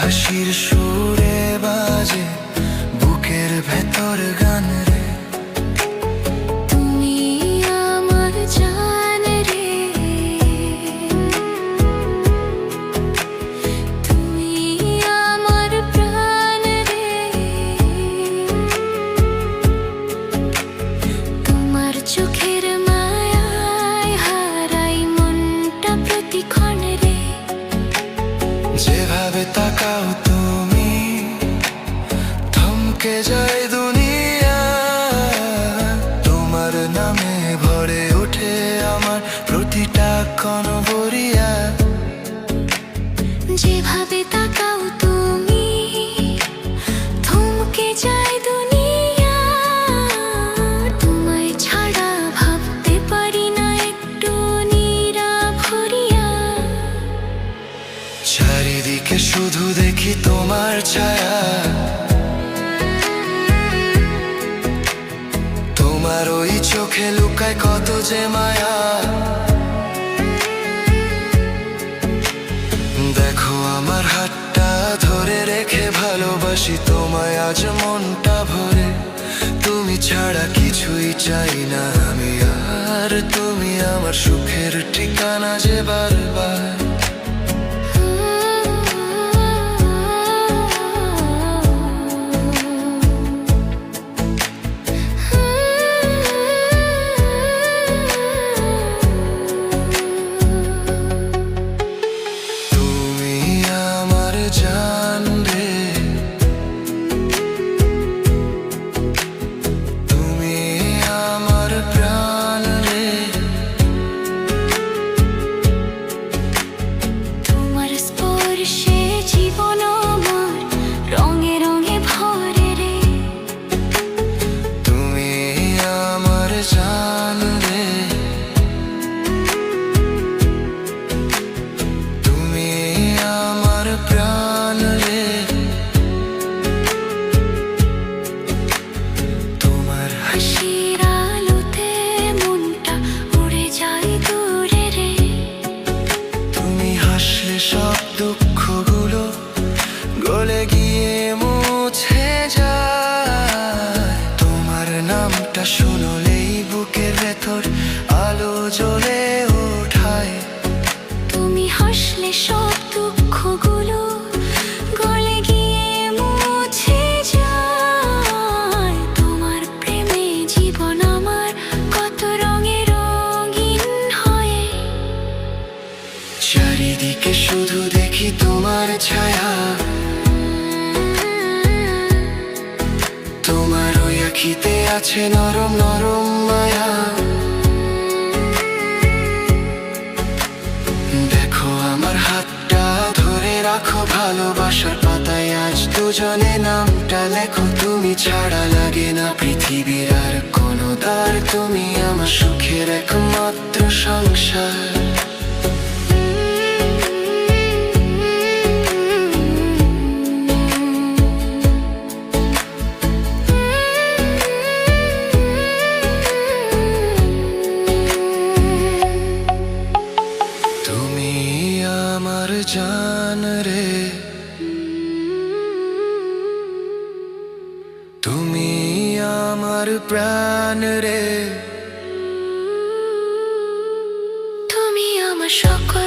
হাসির সুরে বাজে বুকের ভেতর গান রে। তুমি আমার জান রে, তুমি আমার প্রাণ রে। তোমার চোখের মায়ায় হারাই মনটা প্রতিক্ষণ রে। যেভাবে তাকাও তুমি থমকে যায় দুনিয়া, তোমার নামে ভরে ওঠে আমার প্রতিটা কনবরিয়া। যেভাবে তাকাও তুমি থমকে যায় দুনিয়া, তোমায় ছাড়া ভাবতে পারি না একটু নিরাভরিয়া। চারিদিকে শুধু দেখি তোমার ছায়া, তোমার ওই চোখে লুকায় কত যে মায়া। দেখো আমার হাতটা ধরে রেখে ভালোবাসি তোমায় আজ মনটা ভরে। তুমি ছাড়া কিছুই চাই না আমি আর, তুমি আমার সুখের ঠিকানা যে বারবার। জান রে, তুমি আমার প্রাণ রে। তোমার স্পর্শে জীবন আমার রঙে রঙে ভরে রে। তুমি আমার জান রে, তুমি আমার প্রাণ রে। তোমার হাসির আলোতে মনটা উড়ে যায় দূরে রে। তুমি হাসলে সব দুঃখগুলো গলে গিয়ে মুছে যায়। তোমার নামটা শুনলেই বুকের ভেতর আলো জ্বলে ওঠায়। তুমি হাসলে সব দুঃখগুলো গলে গিয়ে মুছে যায়। তোমার প্রেমে জীবন আমার কত রঙে রঙিন হয়। চারিদিকে শুধু দেখি তোমার ছায়া, তোমার ওই আখিতে আছে নরম নরম মায়া। দেখো আমার হাতটা ধরে রাখো ভালোবাসার পাতায় আজ দুজনে নামটা লেখো। তুমি ছাড়া লাগে না পৃথিবীর আর কোনো দ্বার, তুমি আমার সুখের একমাত্র সংসার। তুমি আমার জান রে, তুমি আমার প্রাণ রে। তুমি আমার সকল